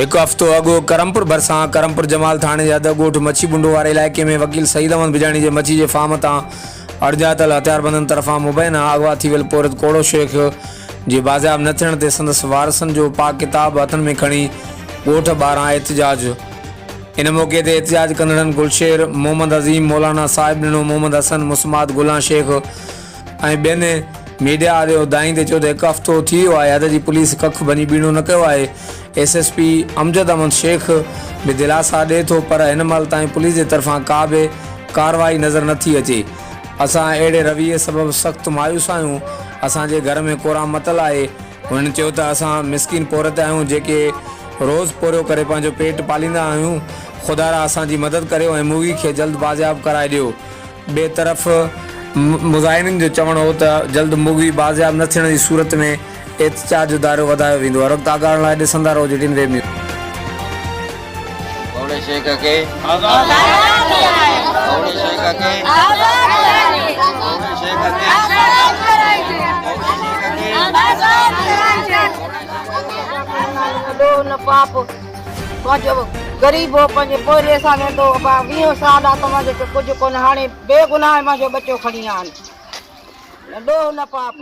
एक हफ़्तो अॻु करमपुर भरिसां करमपुर जमाल थाणे जे अदगोठ मच्छी बुंडो वारे इलाइक़े में वकील सईद अहमद बिजाणी जे मच्छी जे फार्म तां अणॼातल हथियारबंदनि तरफ़ां मुबैना अगवा थी वियल पोरत कोड़ो शेख जे बाज़ियाब न थियण ते संदसि वारसनि जो पाक किताब हथनि में खणी ॻोठ ॿाहिरां एहतिजाज। इन मौक़े ते एहतिजाज कंदड़नि गुलशेर मोहम्मद अज़ीम मौलाना साहिब ॾिनो मोहम्मद हसन मुस्माद गुलां शेख ऐं ॿियनि मीडिया वारे दाईंदे चयो त हिकु हफ़्तो थी वियो आहे अद जी पुलिस कख बनी बीणो न कयो आहे। SSP अमजद अहमद शेख भी दिलासा ॾिए थो पर हिन महिल ताईं पुलिस जे तरफ़ां का बि कार्रवाई नज़र नथी अचे। असां अहिड़े रवैये सबबि सख़्तु मायूस आहियूं। असांजे घर में कोरा मतल आहे। हुननि चयो त असां मिसकिन पोरत आहियूं जेके रोज़ पोरियो करे पंहिंजो पेट पालींदा आहियूं। ख़ुदा असांजी मदद करियो ऐं मूवी खे जल्द बाज़ियाब कराए ॾियो। ॿिए तरफ़ मुज़ाहिरीन जो चवणु हो त जल्द मूवी बाज़ियाब न थियण जी सूरत में एहतिजाज जो दायरो वधायो वेंदो। रब्ता करण लाइ ॾिसंदा रहो JTN वेब न्यूज़। गरीब हो पंहिंजे पोरे सां वेंदो 20 साल आहे तव्हांजे कुझु कोन हाणे बेगुनाह मुंहिंजो बचो खणी आहिनि ॾोह न पाप।